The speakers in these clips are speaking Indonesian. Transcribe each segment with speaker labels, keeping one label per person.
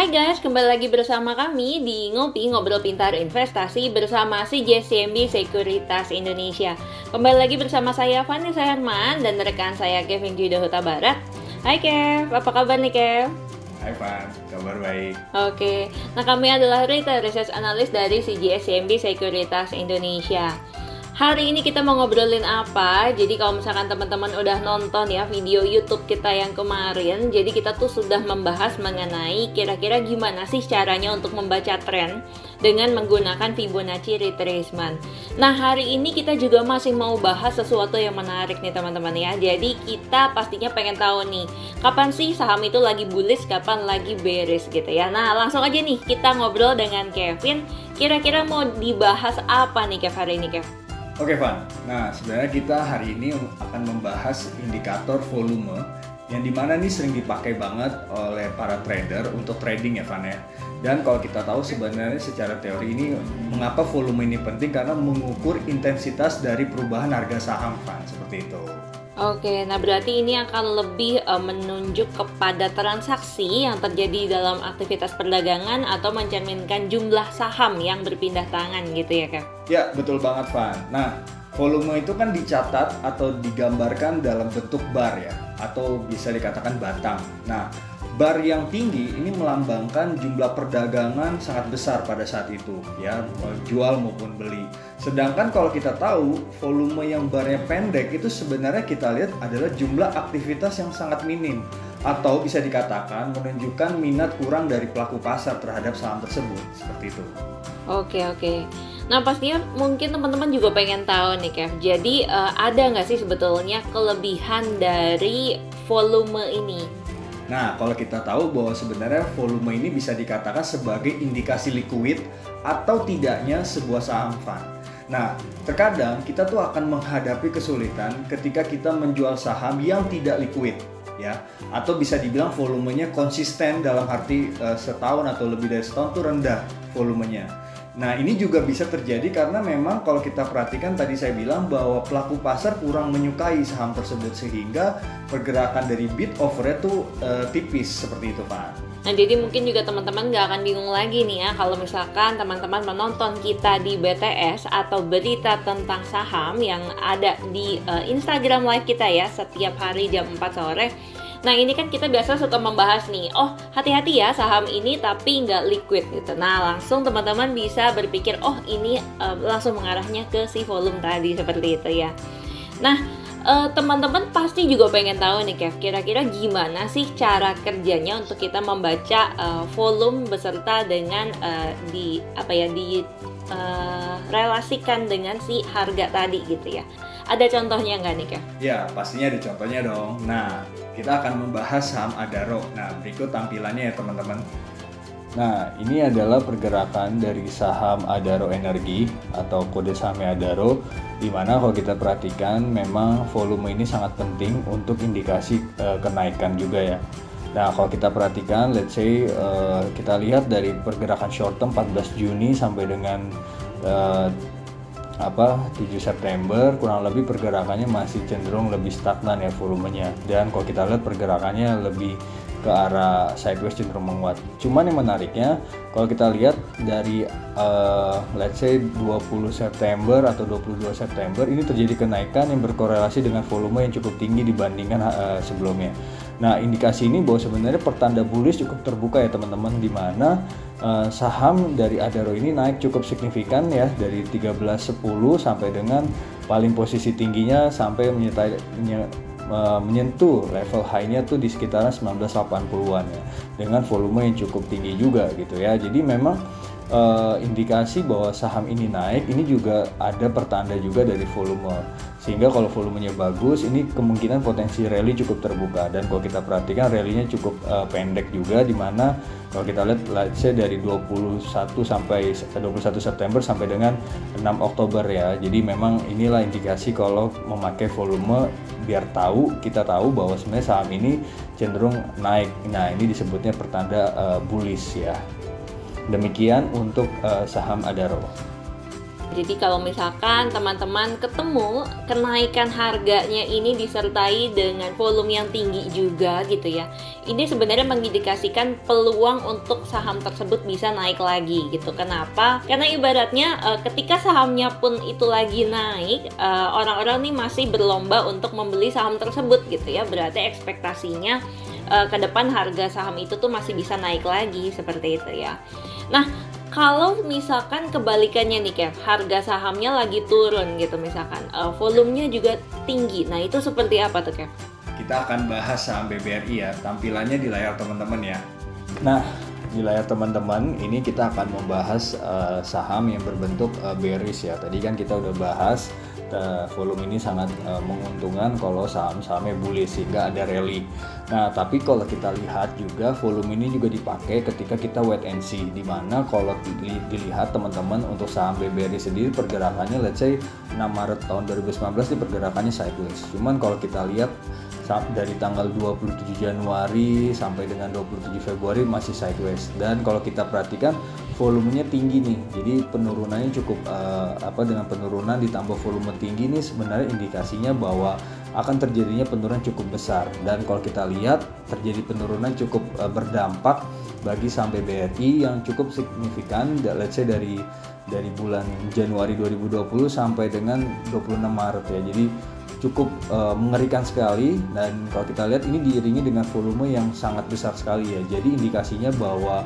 Speaker 1: Hai guys, kembali lagi bersama kami di Ngopi Ngobrol Pintar Investasi bersama CJCMB Sekuritas Indonesia. Kembali lagi bersama saya Vanessa Herman dan rekan saya Kevin Judah Huta Barat. Hai Kev, apa kabar nih Kev?
Speaker 2: Hai Van, kabar baik.
Speaker 1: Oke, nah kami adalah Retail Research Analyst dari CJCMB Sekuritas Indonesia. Hari ini kita mau ngobrolin apa? Jadi kalau misalkan teman-teman udah nonton ya video YouTube kita yang kemarin, jadi kita tuh sudah membahas mengenai kira-kira gimana sih caranya untuk membaca tren dengan menggunakan Fibonacci retracement. Nah, hari ini kita juga masih mau bahas sesuatu yang menarik nih teman-teman ya. Jadi kita pastinya pengen tahu nih, kapan sih saham itu lagi bullish, kapan lagi bearish gitu ya. Nah, langsung aja nih kita ngobrol dengan Kevin. Kira-kira mau dibahas apa nih Kev hari ini Kev?
Speaker 2: Oke Van, nah sebenarnya kita hari ini akan membahas indikator volume yang dimana nih sering dipakai banget oleh para trader untuk trading ya Van ya. Dan kalau kita tahu sebenarnya secara teori ini mengapa volume ini penting karena mengukur intensitas dari perubahan harga saham Van, seperti itu.
Speaker 1: Oke, nah berarti ini akan lebih menunjuk kepada transaksi yang terjadi dalam aktivitas perdagangan atau mencerminkan jumlah saham yang berpindah tangan gitu ya, Kev?
Speaker 2: Ya, betul banget, Van. Nah, volume itu kan dicatat atau digambarkan dalam bentuk bar ya, atau bisa dikatakan batang. Nah, bar yang tinggi ini melambangkan jumlah perdagangan sangat besar pada saat itu ya, jual maupun beli. Sedangkan kalau kita tahu volume yang barnya pendek itu sebenarnya kita lihat adalah jumlah aktivitas yang sangat minim atau bisa dikatakan menunjukkan minat kurang dari pelaku pasar terhadap saham tersebut, seperti itu.
Speaker 1: Oke. Nah pastinya mungkin teman-teman juga pengen tahu nih Kev. Jadi ada nggak sih sebetulnya kelebihan dari volume ini?
Speaker 2: Nah, kalau kita tahu bahwa sebenarnya volume ini bisa dikatakan sebagai indikasi liquid atau tidaknya sebuah saham fund. Nah, terkadang kita tuh akan menghadapi kesulitan ketika kita menjual saham yang tidak liquid, ya, atau bisa dibilang volumenya konsisten dalam arti setahun atau lebih dari setahun tuh rendah volumenya. Nah, ini juga bisa terjadi karena memang kalau kita perhatikan tadi saya bilang bahwa pelaku pasar kurang menyukai saham tersebut sehingga pergerakan dari bid offer-nya tuh tipis seperti itu Pak.
Speaker 1: Nah jadi mungkin juga teman-teman gak akan bingung lagi nih ya kalau misalkan teman-teman menonton kita di BTS atau berita tentang saham yang ada di Instagram live kita ya setiap hari jam 4 sore. Nah ini kan kita biasa suka membahas nih, oh hati-hati ya saham ini tapi nggak liquid gitu. Nah langsung teman-teman bisa berpikir, oh ini langsung mengarahnya ke si volume tadi seperti itu ya. Nah teman-teman pasti juga pengen tahu nih Kev, kira-kira gimana sih cara kerjanya untuk kita membaca volume beserta dengan relasikan dengan si harga tadi gitu ya. Ada contohnya nggak nih Kev?
Speaker 2: Ya pastinya ada contohnya dong. Nah kita akan membahas saham Adaro. Nah berikut tampilannya ya teman-teman. Nah ini adalah pergerakan dari saham Adaro Energi atau kode sahamnya Adaro, dimana kalau kita perhatikan memang volume ini sangat penting untuk indikasi kenaikan juga ya. Nah kalau kita perhatikan let's say kita lihat dari pergerakan short term 14 Juni sampai dengan 7 September kurang lebih pergerakannya masih cenderung lebih stagnan ya volumenya, dan kalau kita lihat pergerakannya lebih ke arah sideways cenderung menguat. Cuman yang menariknya kalau kita lihat dari let's say 20 September atau 22 September ini terjadi kenaikan yang berkorelasi dengan volume yang cukup tinggi dibandingkan sebelumnya. Nah indikasi ini bahwa sebenarnya pertanda bullish cukup terbuka ya teman-teman, di mana saham dari Adaro ini naik cukup signifikan ya dari 13.10 sampai dengan paling posisi tingginya sampai menyentuh level high-nya tuh di sekitaran 1980-an ya, dengan volume yang cukup tinggi juga gitu ya. Jadi memang indikasi bahwa saham ini naik ini juga ada pertanda juga dari volume, sehingga kalau volumenya bagus ini kemungkinan potensi rally cukup terbuka. Dan kalau kita perhatikan rally-nya cukup pendek juga, dimana kalau kita lihat let's say dari 21 September sampai dengan 6 Oktober ya. Jadi memang inilah indikasi kalau memakai volume biar kita tahu bahwa sebenarnya saham ini cenderung naik. Nah ini disebutnya pertanda bullish ya. Demikian untuk saham Adaro.
Speaker 1: Jadi kalau misalkan teman-teman ketemu kenaikan harganya ini disertai dengan volume yang tinggi juga gitu ya, ini sebenarnya mengindikasikan peluang untuk saham tersebut bisa naik lagi gitu. Kenapa? Karena ibaratnya ketika sahamnya pun itu lagi naik, orang-orang nih masih berlomba untuk membeli saham tersebut gitu ya. Berarti ekspektasinya ke depan harga saham itu tuh masih bisa naik lagi seperti itu ya. Nah, kalau misalkan kebalikannya nih Kev, harga sahamnya lagi turun gitu misalkan, volumenya juga tinggi. Nah itu seperti apa tuh Kev?
Speaker 2: Kita akan bahas saham BBRI ya, tampilannya di layar teman-teman ya. Nah, di layar teman-teman ini kita akan membahas saham yang berbentuk bearish ya. Tadi kan kita udah bahas volume ini sangat menguntungkan kalau saham-sahamnya bullish sehingga ada rally. Nah, tapi kalau kita lihat juga volume ini juga dipakai ketika kita wait and see, dimana kalau dilihat teman-teman untuk saham BBRI sendiri pergerakannya let's say 6 Maret tahun 2019 ini pergerakannya sideways. Cuman kalau kita lihat dari tanggal 27 Januari sampai dengan 27 Februari masih sideways, dan kalau kita perhatikan volumenya tinggi nih, jadi penurunannya cukup dengan penurunan ditambah volume tinggi nih sebenarnya indikasinya bahwa akan terjadinya penurunan cukup besar. Dan kalau kita lihat terjadi penurunan cukup berdampak bagi saham BBRI yang cukup signifikan, let's say dari bulan Januari 2020 sampai dengan 26 Maret ya. Jadi cukup mengerikan sekali, dan kalau kita lihat ini diiringi dengan volume yang sangat besar sekali ya. Jadi indikasinya bahwa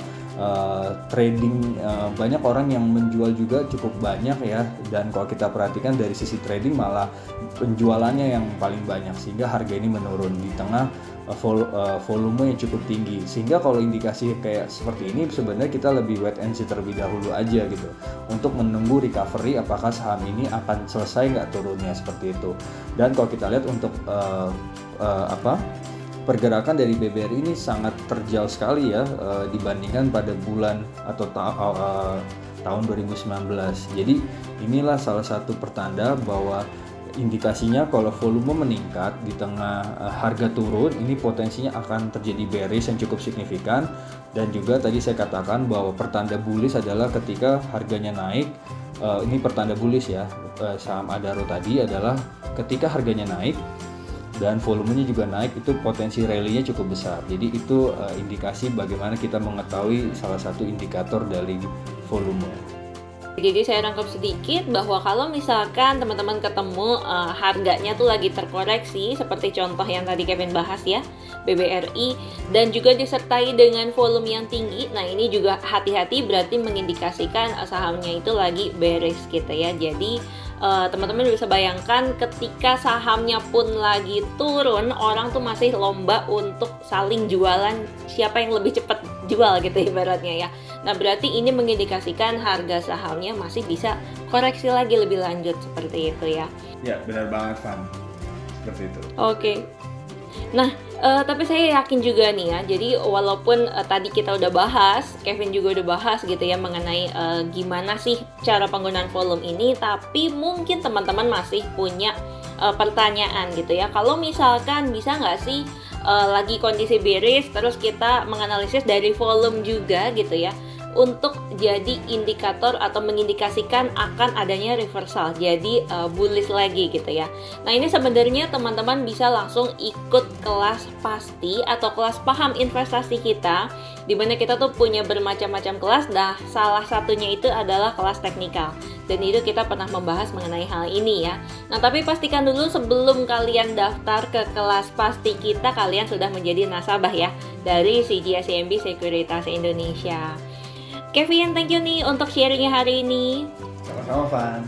Speaker 2: trading banyak orang yang menjual juga cukup banyak ya, dan kalau kita perhatikan dari sisi trading malah penjualannya yang paling banyak sehingga harga ini menurun di tengah volume yang cukup tinggi. Sehingga kalau indikasi kayak seperti ini sebenarnya kita lebih wait and see terlebih dahulu aja gitu untuk menunggu recovery apakah saham ini akan selesai nggak turunnya seperti itu. Dan kalau kita lihat untuk pergerakan dari BBRI ini sangat terjal sekali ya dibandingkan pada bulan atau tahun 2019. Jadi inilah salah satu pertanda bahwa indikasinya kalau volume meningkat di tengah harga turun, ini potensinya akan terjadi bearish yang cukup signifikan. Dan juga tadi saya katakan bahwa pertanda bullish adalah ketika harganya naik, ini pertanda bullish ya, saham Adaro tadi adalah ketika harganya naik dan volumenya juga naik, itu potensi rally-nya cukup besar. Jadi itu indikasi bagaimana kita mengetahui salah satu indikator dari volume.
Speaker 1: Jadi saya rangkum sedikit bahwa kalau misalkan teman-teman ketemu harganya tuh lagi terkoreksi seperti contoh yang tadi Kevin bahas ya, BBRI, dan juga disertai dengan volume yang tinggi, nah ini juga hati-hati berarti mengindikasikan sahamnya itu lagi bearish gitu ya. Jadi teman-teman bisa bayangkan ketika sahamnya pun lagi turun, orang tuh masih lomba untuk saling jualan siapa yang lebih cepat jual gitu ibaratnya ya. Nah berarti ini mengindikasikan harga sahamnya masih bisa koreksi lagi lebih lanjut seperti itu ya.
Speaker 2: Ya benar banget Van, seperti itu.
Speaker 1: Oke. Nah tapi saya yakin juga nih ya, jadi walaupun tadi kita udah bahas, Kevin juga udah bahas gitu ya mengenai gimana sih cara penggunaan volume ini, tapi mungkin teman-teman masih punya pertanyaan gitu ya. Kalau misalkan bisa nggak sih lagi kondisi bearish terus kita menganalisis dari volume juga gitu ya, untuk jadi indikator atau mengindikasikan akan adanya reversal, jadi bullish lagi gitu ya. Nah ini sebenarnya teman-teman bisa langsung ikut kelas pasti atau kelas paham investasi kita, dimana kita tuh punya bermacam-macam kelas. Nah salah satunya itu adalah kelas teknikal, dan itu kita pernah membahas mengenai hal ini ya. Nah tapi pastikan dulu sebelum kalian daftar ke kelas pasti kita, kalian sudah menjadi nasabah ya dari CGS-CIMB Sekuritas Indonesia. Kevin, thank you nih untuk sharingnya hari ini.
Speaker 2: Sama-sama Van.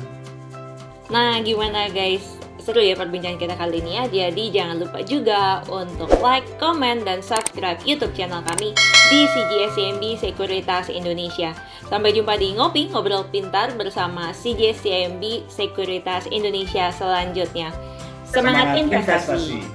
Speaker 1: Nah gimana guys, seru ya perbincangan kita kali ini ya. Jadi jangan lupa juga untuk like, comment, dan subscribe YouTube channel kami di CGS-CIMB Sekuritas Indonesia. Sampai jumpa di Ngopi Ngobrol Pintar bersama CGS-CIMB Sekuritas Indonesia selanjutnya. Semangat investasi!